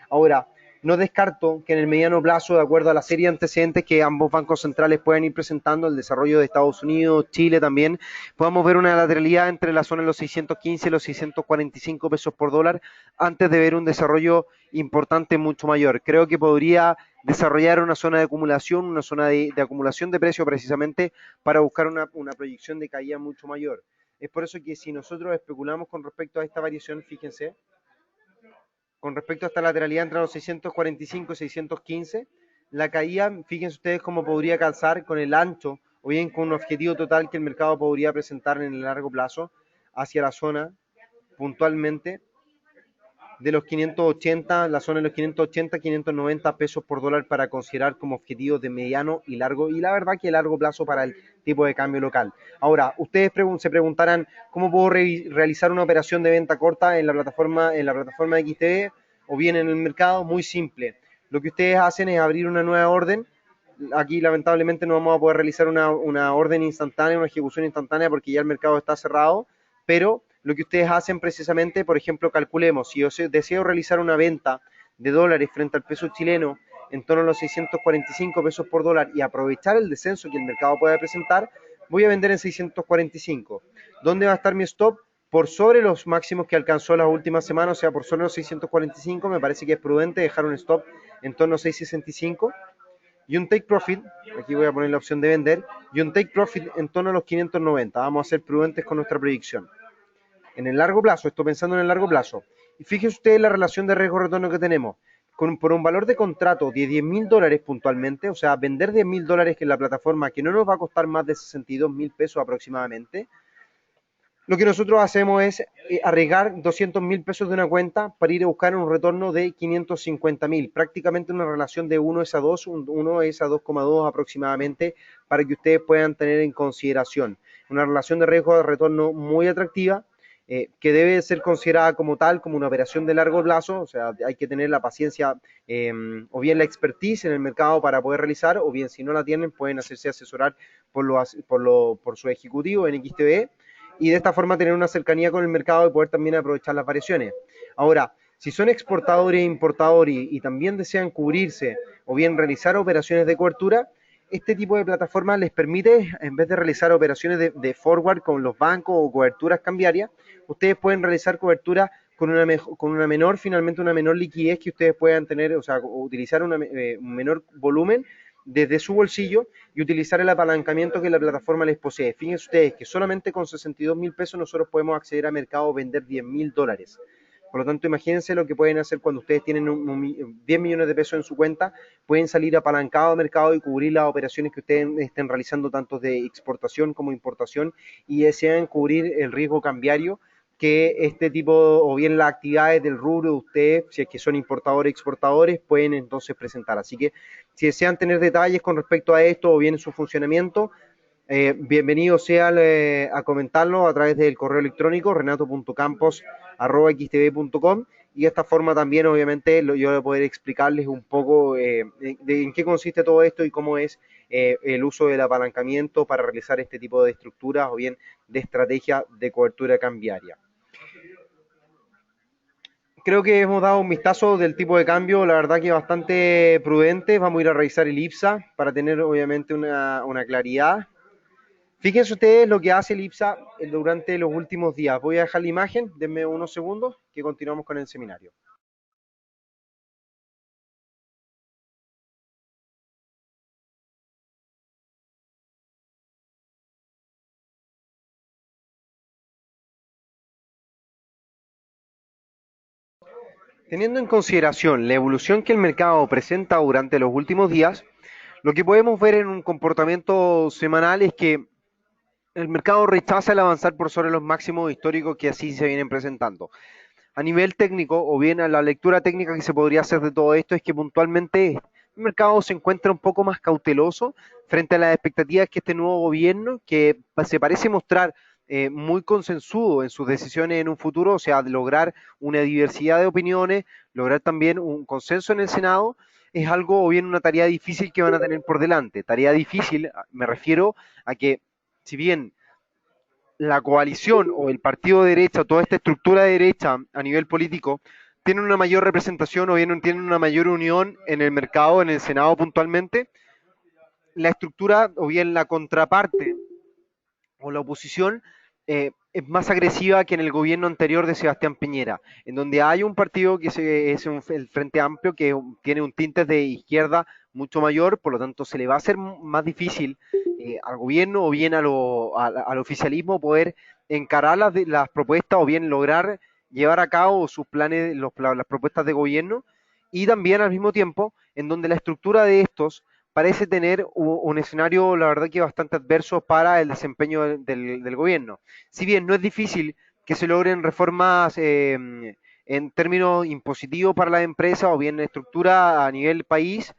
Ahora, no descarto que en el mediano plazo, de acuerdo a la serie de antecedentes que ambos bancos centrales pueden ir presentando, el desarrollo de Estados Unidos, Chile también, podamos ver una lateralidad entre la zona de los 615 y los 645 pesos por dólar antes de ver un desarrollo importante mucho mayor. Creo que podría desarrollar una zona de acumulación, una zona de acumulación de precio precisamente para buscar una proyección de caída mucho mayor. Es por eso que si nosotros especulamos con respecto a esta variación, fíjense, con respecto a esta lateralidad entre los 645 y 615, la caída, fíjense ustedes cómo podría calzar con el ancho o bien con un objetivo total que el mercado podría presentar en el largo plazo hacia la zona puntualmente de los 580, la zona de los 580, 590 pesos por dólar para considerar como objetivo de mediano y largo, y la verdad que largo plazo para el tipo de cambio local. Ahora, ustedes se preguntarán, ¿cómo puedo realizar una operación de venta corta en la plataforma de XTB o bien en el mercado? Muy simple. Lo que ustedes hacen es abrir una nueva orden. Aquí lamentablemente no vamos a poder realizar una orden instantánea, una ejecución instantánea porque ya el mercado está cerrado, pero lo que ustedes hacen precisamente, por ejemplo, calculemos, si yo deseo realizar una venta de dólares frente al peso chileno en torno a los 645 pesos por dólar y aprovechar el descenso que el mercado puede presentar, voy a vender en 645. ¿Dónde va a estar mi stop? Por sobre los máximos que alcanzó las últimas semanas, o sea, por sobre los 645, me parece que es prudente dejar un stop en torno a 665 y un take profit, aquí voy a poner la opción de vender, y un take profit en torno a los 590. Vamos a ser prudentes con nuestra predicción. En el largo plazo, estoy pensando en el largo plazo, y fíjense ustedes la relación de riesgo-retorno que tenemos. Por un valor de contrato de 10.000 dólares puntualmente, o sea, vender 10.000 dólares en la plataforma que no nos va a costar más de 62.000 pesos aproximadamente, lo que nosotros hacemos es arriesgar 200.000 pesos de una cuenta para ir a buscar un retorno de 550.000, prácticamente una relación de 1 es a 2, 1 es a 2,2 aproximadamente, para que ustedes puedan tener en consideración. Una relación de riesgo de retorno muy atractiva que debe ser considerada como tal, como una operación de largo plazo, o sea, hay que tener la paciencia o bien la expertise en el mercado para poder realizar, o bien si no la tienen, pueden hacerse asesorar por su ejecutivo en XTB y de esta forma tener una cercanía con el mercado y poder también aprovechar las variaciones. Ahora, si son exportadores e importadores y también desean cubrirse o bien realizar operaciones de cobertura, este tipo de plataformas les permite, en vez de realizar operaciones de forward con los bancos o coberturas cambiarias, ustedes pueden realizar cobertura con una menor, finalmente una menor liquidez que ustedes puedan tener, o sea, utilizar un menor volumen desde su bolsillo y utilizar el apalancamiento que la plataforma les posee. Fíjense ustedes que solamente con 62.000 pesos nosotros podemos acceder al mercado o vender 10.000 dólares. Por lo tanto, imagínense lo que pueden hacer cuando ustedes tienen 10 millones de pesos en su cuenta, pueden salir apalancados al mercado y cubrir las operaciones que ustedes estén realizando, tanto de exportación como importación, y desean cubrir el riesgo cambiario que este tipo, o bien las actividades del rubro de ustedes, si es que son importadores, exportadores, pueden entonces presentar. Así que si desean tener detalles con respecto a esto o bien su funcionamiento, bienvenidos sean a comentarlo a través del correo electrónico renato.campos@xtv.com y de esta forma también obviamente yo voy a poder explicarles un poco en qué consiste todo esto y cómo es el uso del apalancamiento para realizar este tipo de estructuras o bien de estrategia de cobertura cambiaria. Creo que hemos dado un vistazo del tipo de cambio, la verdad que bastante prudente. Vamos a ir a revisar el IPSA para tener obviamente una claridad. Fíjense ustedes lo que hace el IPSA durante los últimos días. Voy a dejar la imagen, denme unos segundos que continuamos con el seminario. Teniendo en consideración la evolución que el mercado presenta durante los últimos días, lo que podemos ver en un comportamiento semanal es que el mercado rechaza el avanzar por sobre los máximos históricos que así se vienen presentando. A nivel técnico, o bien a la lectura técnica que se podría hacer de todo esto, es que puntualmente el mercado se encuentra un poco más cauteloso frente a las expectativas que este nuevo gobierno, que se parece mostrar muy consensuado en sus decisiones en un futuro, o sea, de lograr una diversidad de opiniones, lograr también un consenso en el Senado, es algo o bien una tarea difícil que van a tener por delante. Tarea difícil, me refiero a que, si bien la coalición o el partido de derecha, toda esta estructura de derecha a nivel político, tienen una mayor representación o bien tienen una mayor unión en el mercado, en el Senado puntualmente, la estructura o bien la contraparte o la oposición es más agresiva que en el gobierno anterior de Sebastián Piñera, en donde hay un partido que el Frente Amplio, que tiene un tinte de izquierda mucho mayor, por lo tanto se le va a hacer más difícil al gobierno o bien al oficialismo poder encarar las propuestas o bien lograr llevar a cabo sus planes, las propuestas de gobierno, y también al mismo tiempo en donde la estructura de estos parece tener un escenario, la verdad, que bastante adverso para el desempeño del gobierno. Si bien no es difícil que se logren reformas en términos impositivos para las empresas, o bien estructura a nivel país,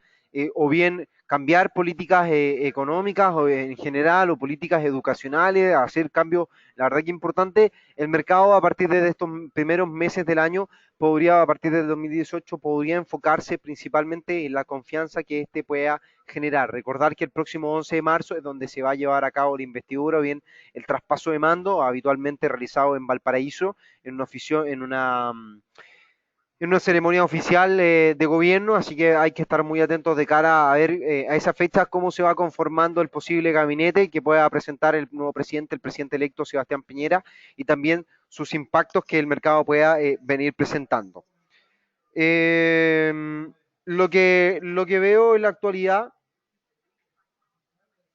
o bien cambiar políticas económicas o en general, o políticas educacionales, hacer cambios, la verdad que importante, el mercado a partir de estos primeros meses del año podría, a partir del 2018, podría enfocarse principalmente en la confianza que éste pueda generar. Recordar que el próximo 11 de marzo es donde se va a llevar a cabo la investidura o bien el traspaso de mando, habitualmente realizado en Valparaíso, en una ceremonia oficial de gobierno, así que hay que estar muy atentos de cara a ver a esa fecha cómo se va conformando el posible gabinete que pueda presentar el nuevo presidente, el presidente electo Sebastián Piñera, y también sus impactos que el mercado pueda venir presentando. Eh, lo que veo en la actualidad,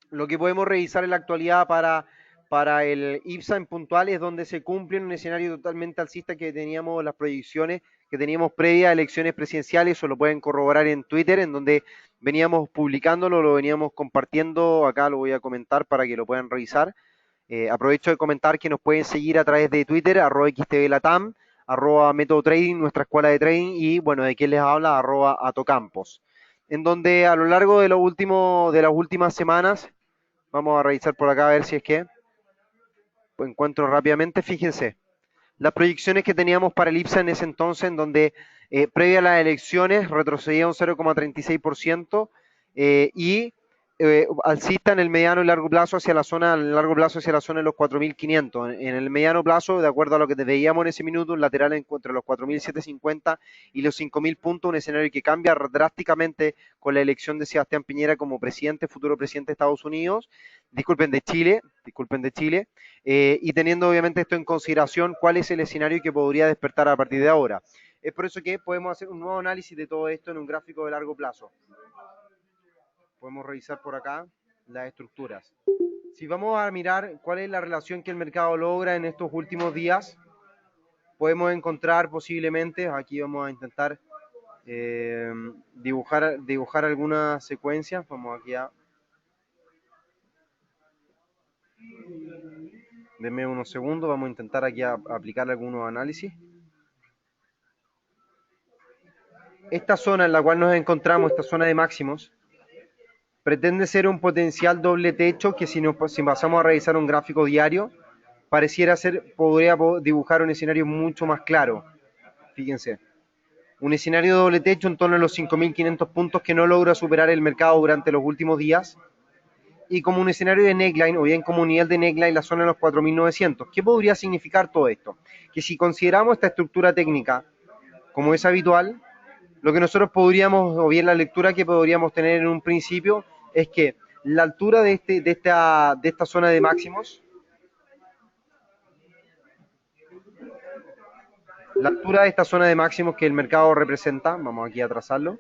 lo que podemos revisar en la actualidad para el IPSA en puntual es donde se cumple en un escenario totalmente alcista que teníamos las proyecciones que teníamos previa a elecciones presidenciales, eso lo pueden corroborar en Twitter, en donde veníamos publicándolo, lo veníamos compartiendo, acá lo voy a comentar para que lo puedan revisar. Aprovecho de comentar que nos pueden seguir a través de Twitter, @xtvlatam, @método trading, nuestra escuela de trading, y bueno, de quién les habla, @atocampos, en donde a lo largo de las últimas semanas, vamos a revisar por acá a ver si es que encuentro rápidamente, fíjense. las proyecciones que teníamos para el IPSA en ese entonces, en donde previa a las elecciones retrocedía un 0,36% y alcista en el mediano y largo plazo hacia la zona, en el largo plazo hacia la zona de los 4.500. En el mediano plazo, de acuerdo a lo que veíamos en ese minuto, un lateral entre los 4.750 y los 5.000 puntos, un escenario que cambia drásticamente con la elección de Sebastián Piñera como presidente, futuro presidente de Estados Unidos, disculpen de Chile, y teniendo obviamente esto en consideración, cuál es el escenario que podría despertar a partir de ahora. Es por eso que podemos hacer un nuevo análisis de todo esto en un gráfico de largo plazo. Podemos revisar por acá las estructuras. Si vamos a mirar cuál es la relación que el mercado logra en estos últimos días, podemos encontrar posiblemente, aquí vamos a intentar dibujar algunas secuencias. Vamos aquí a... Denme unos segundos, vamos a intentar aquí a aplicar algunos análisis. Esta zona en la cual nos encontramos, esta zona de máximos, pretende ser un potencial doble techo que si pasamos a revisar un gráfico diario, pareciera ser, podría dibujar un escenario mucho más claro. Fíjense, un escenario de doble techo en torno a los 5.500 puntos que no logra superar el mercado durante los últimos días, y como un escenario de neckline, o bien como un nivel de neckline la zona de los 4.900. ¿Qué podría significar todo esto? Que si consideramos esta estructura técnica como es habitual, lo que nosotros podríamos, o bien la lectura que podríamos tener en un principio, es que la altura de esta zona de máximos, la altura de esta zona de máximos que el mercado representa, vamos aquí a trazarlo,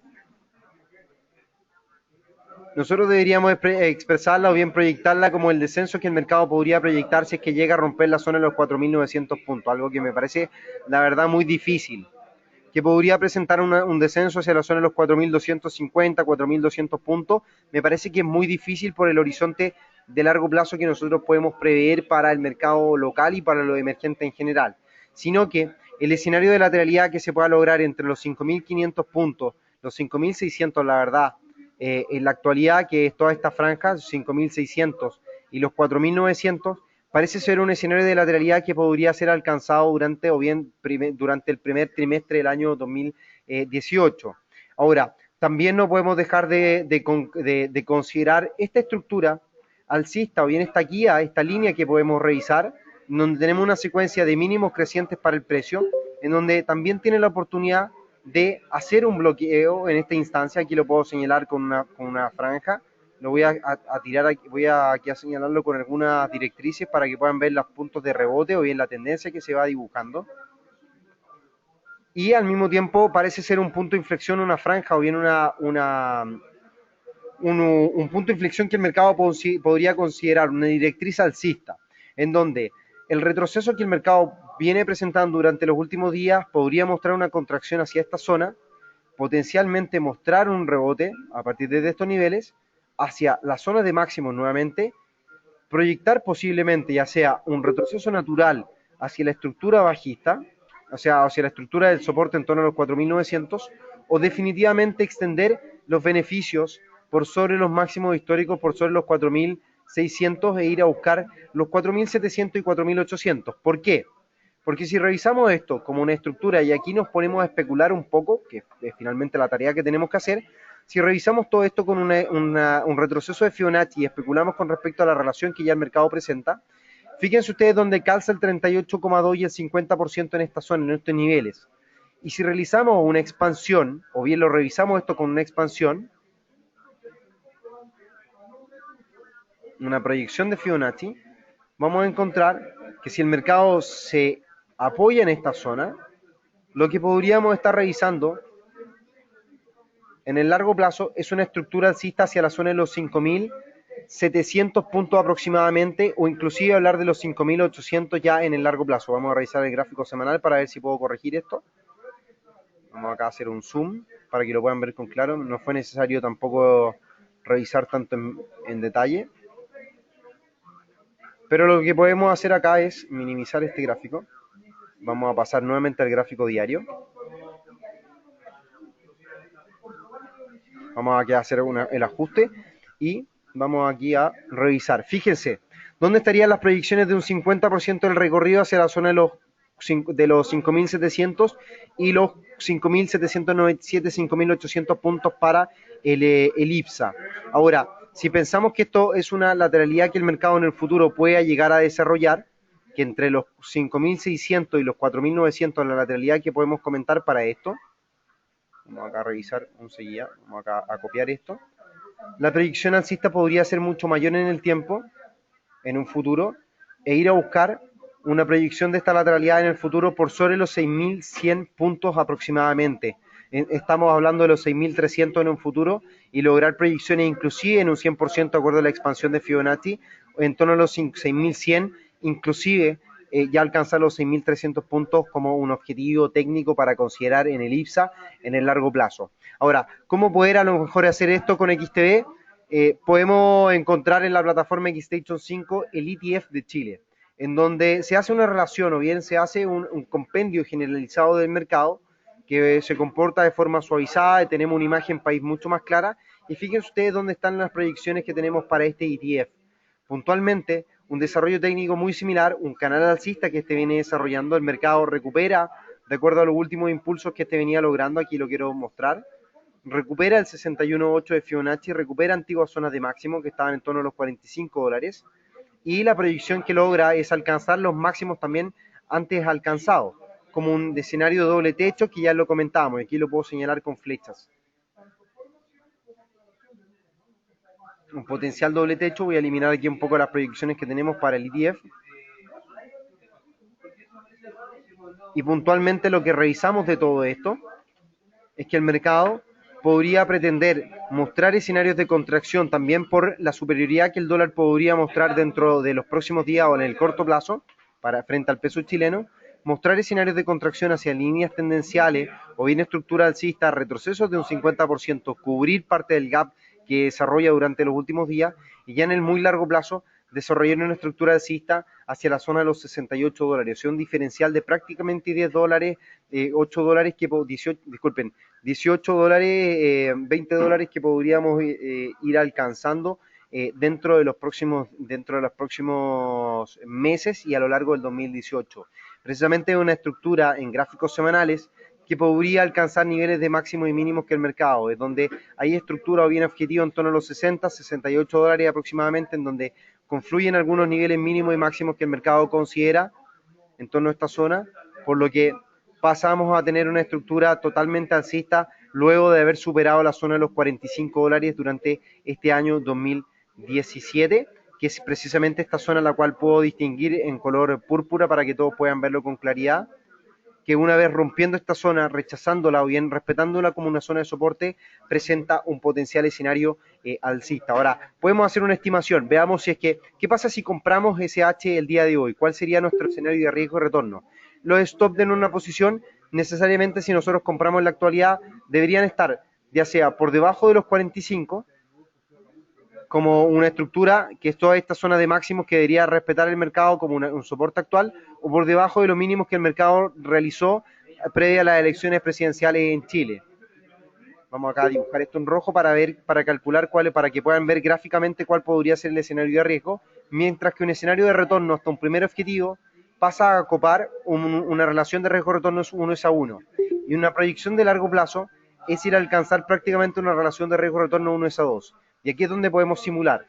nosotros deberíamos expresarla o bien proyectarla como el descenso que el mercado podría proyectar si es que llega a romper la zona de los 4.900 puntos, algo que me parece, la verdad, muy difícil, que podría presentar un descenso hacia la zona de los 4.250, 4.200 puntos, me parece que es muy difícil por el horizonte de largo plazo que nosotros podemos prever para el mercado local y para lo emergente en general, sino que el escenario de lateralidad que se pueda lograr entre los 5.500 puntos, los 5.600, la verdad, en la actualidad, que es toda esta franja, 5.600 y los 4.900, parece ser un escenario de lateralidad que podría ser alcanzado durante el primer trimestre del año 2018. Ahora, también no podemos dejar de considerar esta estructura alcista o bien esta guía, esta línea que podemos revisar, donde tenemos una secuencia de mínimos crecientes para el precio, en donde también tiene la oportunidad de hacer un bloqueo en esta instancia. Aquí lo puedo señalar con una franja, lo voy a tirar aquí, aquí a señalarlo con algunas directrices para que puedan ver los puntos de rebote o bien la tendencia que se va dibujando. Y al mismo tiempo parece ser un punto de inflexión, una franja o bien un punto de inflexión que el mercado podría considerar una directriz alcista, en donde el retroceso que el mercado viene presentando durante los últimos días podría mostrar una contracción hacia esta zona, potencialmente mostrar un rebote a partir de estos niveles hacia las zonas de máximos nuevamente, proyectar posiblemente ya sea un retroceso natural hacia la estructura bajista, o sea, hacia la estructura del soporte en torno a los 4.900, o definitivamente extender los beneficios por sobre los máximos históricos, por sobre los 4.600 e ir a buscar los 4.700 y 4.800. ¿Por qué? Porque si revisamos esto como una estructura y aquí nos ponemos a especular un poco, que es finalmente la tarea que tenemos que hacer, si revisamos todo esto con un retroceso de Fibonacci y especulamos con respecto a la relación que ya el mercado presenta, fíjense ustedes donde calza el 38,2 y el 50% en esta zona, en estos niveles. Y si realizamos una expansión, o bien lo revisamos esto con una expansión, una proyección de Fibonacci, vamos a encontrar que si el mercado se apoya en esta zona, lo que podríamos estar revisando en el largo plazo es una estructura alcista hacia la zona de los 5.700 puntos aproximadamente, o inclusive hablar de los 5.800 ya en el largo plazo. Vamos a revisar el gráfico semanal para ver si puedo corregir esto. Vamos acá a hacer un zoom para que lo puedan ver con claro. No fue necesario tampoco revisar tanto en detalle. Pero lo que podemos hacer acá es minimizar este gráfico. Vamos a pasar nuevamente al gráfico diario. Vamos aquí a hacer el ajuste y vamos aquí a revisar. Fíjense, ¿dónde estarían las proyecciones de un 50% del recorrido hacia la zona de los de los 5.700 y los 5.797, 5.800 puntos para el IPSA. Ahora, si pensamos que esto es una lateralidad que el mercado en el futuro pueda llegar a desarrollar, que entre los 5.600 y los 4.900 la lateralidad que podemos comentar para esto, vamos acá a revisar enseguida, vamos acá a copiar esto, la predicción alcista podría ser mucho mayor en el tiempo, en un futuro, e ir a buscar una proyección de esta lateralidad en el futuro por sobre los 6.100 puntos aproximadamente. Estamos hablando de los 6.300 en un futuro y lograr proyecciones inclusive en un 100% de acuerdo a la expansión de Fibonacci, en torno a los 6.100, inclusive ya alcanzar los 6.300 puntos como un objetivo técnico para considerar en el IPSA en el largo plazo. Ahora, ¿cómo poder a lo mejor hacer esto con XTB? Podemos encontrar en la plataforma XStation 5 el ETF de Chile, en donde se hace una relación o bien se hace un compendio generalizado del mercado que se comporta de forma suavizada, tenemos una imagen país mucho más clara, y fíjense ustedes dónde están las proyecciones que tenemos para este ETF. Puntualmente, un desarrollo técnico muy similar, un canal alcista que este viene desarrollando, el mercado recupera, de acuerdo a los últimos impulsos que este venía logrando, aquí lo quiero mostrar, recupera el 61.8 de Fibonacci, recupera antiguas zonas de máximo que estaban en torno a los $45, y la proyección que logra es alcanzar los máximos también antes alcanzados, como un escenario de doble techo que ya lo comentábamos, aquí lo puedo señalar con flechas. Un potencial doble techo, voy a eliminar aquí un poco las proyecciones que tenemos para el ETF. Y puntualmente lo que revisamos de todo esto es que el mercado podría pretender mostrar escenarios de contracción también por la superioridad que el dólar podría mostrar dentro de los próximos días o en el corto plazo frente al peso chileno, mostrar escenarios de contracción hacia líneas tendenciales o bien estructura alcista, retrocesos de un 50%, cubrir parte del gap que desarrolla durante los últimos días y ya en el muy largo plazo desarrollar una estructura alcista hacia la zona de los $68, o sea, un diferencial de prácticamente $10, $8 que, 18, disculpen, $18, $20 que podríamos ir alcanzando dentro de los próximos meses y a lo largo del 2018. Precisamente una estructura en gráficos semanales que podría alcanzar niveles de máximos y mínimos que el mercado, es donde hay estructura o bien objetivo en torno a los 60, $68 aproximadamente, en donde confluyen algunos niveles mínimos y máximos que el mercado considera en torno a esta zona, por lo que pasamos a tener una estructura totalmente alcista luego de haber superado la zona de los $45 durante este año 2017, que es precisamente esta zona la cual puedo distinguir en color púrpura para que todos puedan verlo con claridad, que una vez rompiendo esta zona, rechazándola o bien respetándola como una zona de soporte, presenta un potencial escenario alcista. Ahora, podemos hacer una estimación, veamos si es que, ¿qué pasa si compramos SH el día de hoy? ¿Cuál sería nuestro escenario de riesgo y retorno? Los stop de una posición, necesariamente si nosotros compramos en la actualidad, deberían estar ya sea por debajo de los 45, como una estructura que es toda esta zona de máximos que debería respetar el mercado como un soporte actual, o por debajo de los mínimos que el mercado realizó previa a las elecciones presidenciales en Chile. Vamos acá a dibujar esto en rojo para calcular para que puedan ver gráficamente cuál podría ser el escenario de riesgo, mientras que un escenario de retorno hasta un primer objetivo pasa a copar una relación de riesgo-retorno 1:1, y una proyección de largo plazo es ir a alcanzar prácticamente una relación de riesgo-retorno 1:2. Y aquí es donde podemos simular,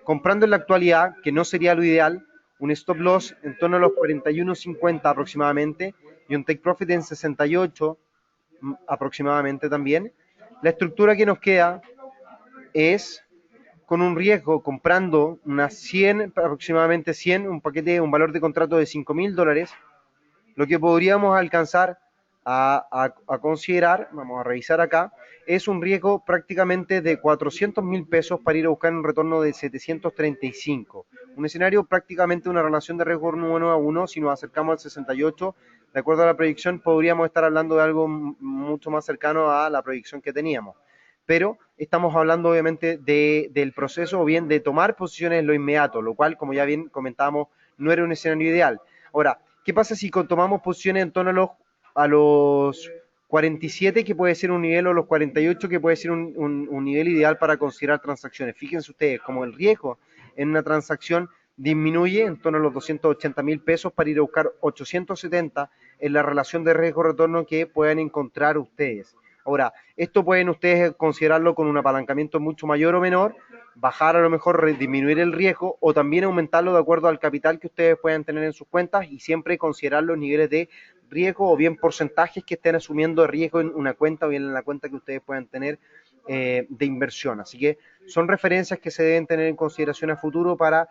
comprando en la actualidad, que no sería lo ideal, un stop loss en torno a los 41.50 aproximadamente y un take profit en 68 aproximadamente también. La estructura que nos queda es con un riesgo comprando unas 100, aproximadamente 100, un paquete, un valor de contrato de $5.000, lo que podríamos alcanzar a considerar, vamos a revisar acá, es un riesgo prácticamente de 400.000 pesos para ir a buscar un retorno de 735. Un escenario prácticamente una relación de riesgo 1:1, si nos acercamos al 68, de acuerdo a la proyección, podríamos estar hablando de algo mucho más cercano a la proyección que teníamos. Pero estamos hablando obviamente del proceso o bien de tomar posiciones en lo inmediato, lo cual, como ya bien comentábamos, no era un escenario ideal. Ahora, ¿qué pasa si tomamos posiciones en torno a los 47, que puede ser un nivel, o los 48, que puede ser un nivel ideal para considerar transacciones? Fíjense ustedes, como el riesgo en una transacción disminuye en torno a los 280.000 pesos para ir a buscar 870 en la relación de riesgo-retorno que puedan encontrar ustedes. Ahora, esto pueden ustedes considerarlo con un apalancamiento mucho mayor o menor, bajar a lo mejor, disminuir el riesgo o también aumentarlo de acuerdo al capital que ustedes puedan tener en sus cuentas y siempre considerar los niveles de riesgo o bien porcentajes que estén asumiendo de riesgo en una cuenta o bien en la cuenta que ustedes puedan tener de inversión. Así que son referencias que se deben tener en consideración a futuro para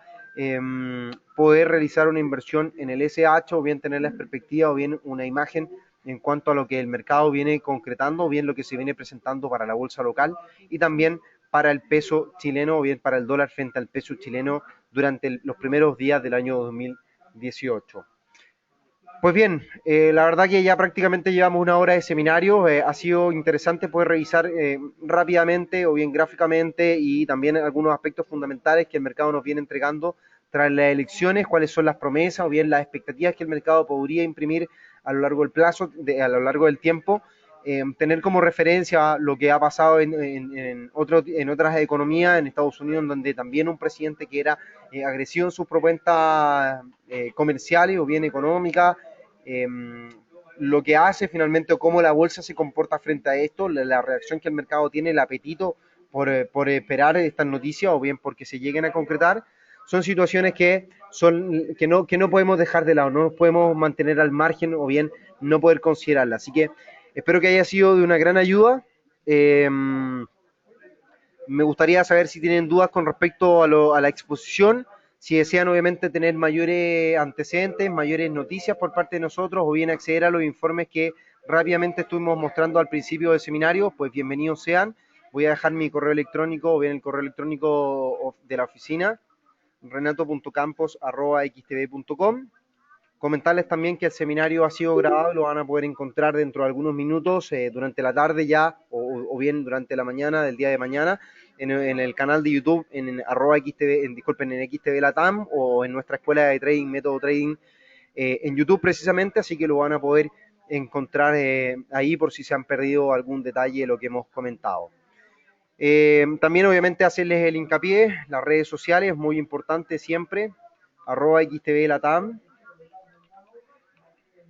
poder realizar una inversión en el SH o bien tener la perspectiva o bien una imagen en cuanto a lo que el mercado viene concretando o bien lo que se viene presentando para la bolsa local y también para el peso chileno o bien para el dólar frente al peso chileno durante los primeros días del año 2018. Pues bien, la verdad que ya prácticamente llevamos una hora de seminario. Ha sido interesante poder revisar rápidamente o bien gráficamente y también algunos aspectos fundamentales que el mercado nos viene entregando tras las elecciones, cuáles son las promesas o bien las expectativas que el mercado podría imprimir a lo largo del plazo, a lo largo del tiempo. Tener como referencia lo que ha pasado en otras economías, en Estados Unidos, en donde también un presidente que era agresivo en sus propuestas comerciales o bien económicas, eh, lo que hace finalmente o cómo la bolsa se comporta frente a esto, la reacción que el mercado tiene, el apetito por esperar estas noticias o bien porque se lleguen a concretar, son situaciones que no podemos dejar de lado, no nos podemos mantener al margen o bien no poder considerarlas. Así que espero que haya sido de una gran ayuda. Me gustaría saber si tienen dudas con respecto a la exposición, si desean obviamente tener mayores antecedentes, mayores noticias por parte de nosotros o bien acceder a los informes que rápidamente estuvimos mostrando al principio del seminario, pues bienvenidos sean. Voy a dejar mi correo electrónico o bien el correo electrónico de la oficina, renato.campos@xtv.com. Comentarles también que el seminario ha sido grabado, lo van a poder encontrar dentro de algunos minutos, durante la tarde ya, o bien durante la mañana del día de mañana, en el canal de YouTube, en @xtv, disculpen, en XTV Latam, o en nuestra escuela de trading, método trading, en YouTube precisamente, así que lo van a poder encontrar ahí por si se han perdido algún detalle de lo que hemos comentado. También obviamente hacerles el hincapié, las redes sociales, muy importante siempre, @xtv Latam,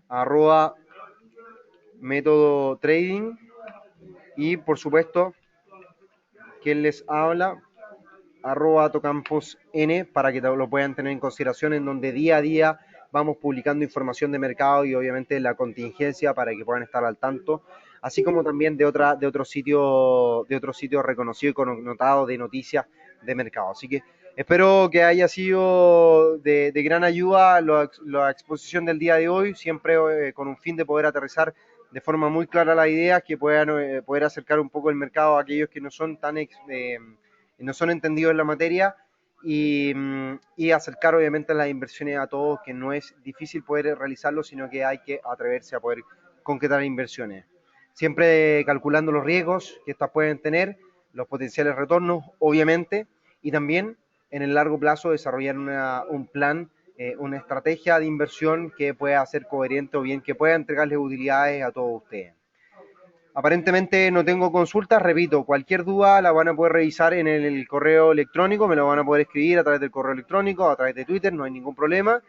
arroba método trading y por supuesto quien les habla arroba tocampos n para que lo puedan tener en consideración, en donde día a día vamos publicando información de mercado y obviamente la contingencia para que puedan estar al tanto, así como también de otros sitios reconocidos y connotados de noticias de mercado. Así que espero que haya sido de gran ayuda la exposición del día de hoy, siempre con un fin de poder aterrizar de forma muy clara la idea, que puedan poder acercar un poco el mercado a aquellos que no son no son entendidos en la materia y acercar obviamente las inversiones a todos, que no es difícil poder realizarlo, sino que hay que atreverse a poder concretar inversiones. Siempre calculando los riesgos que estas pueden tener, los potenciales retornos, obviamente, y también en el largo plazo desarrollar un plan, una estrategia de inversión que pueda ser coherente o bien que pueda entregarles utilidades a todos ustedes. Aparentemente no tengo consultas, repito, cualquier duda la van a poder revisar en el correo electrónico, me lo van a poder escribir a través del correo electrónico, a través de Twitter, no hay ningún problema.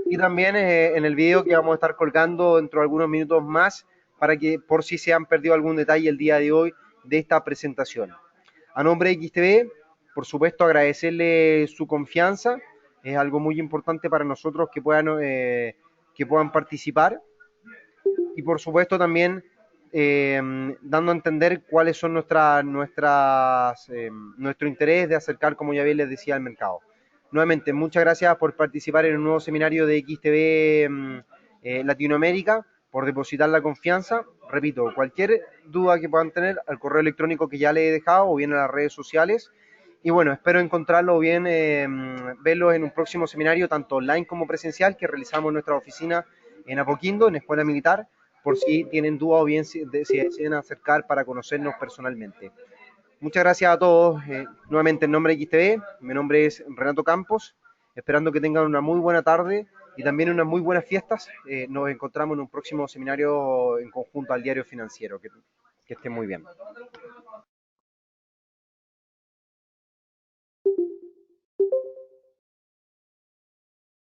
Y también en el video que vamos a estar colgando dentro de algunos minutos más, para que por si se han perdido algún detalle el día de hoy de esta presentación. A nombre de XTV, por supuesto, agradecerle su confianza, es algo muy importante para nosotros que puedan participar y por supuesto también dando a entender cuáles son nuestro interés de acercar, como ya bien les decía, al mercado. Nuevamente, muchas gracias por participar en un nuevo seminario de XTV Latinoamérica, por depositar la confianza. Repito, cualquier duda que puedan tener, al correo electrónico que ya le he dejado o bien a las redes sociales. Y bueno, espero encontrarlo o bien verlos en un próximo seminario, tanto online como presencial, que realizamos en nuestra oficina en Apoquindo, en Escuela Militar, por si tienen duda o bien si deciden acercar para conocernos personalmente. Muchas gracias a todos. Nuevamente en nombre de XTV, mi nombre es Renato Campos, esperando que tengan una muy buena tarde y también unas muy buenas fiestas. Nos encontramos en un próximo seminario en conjunto al Diario Financiero. Que estén muy bien.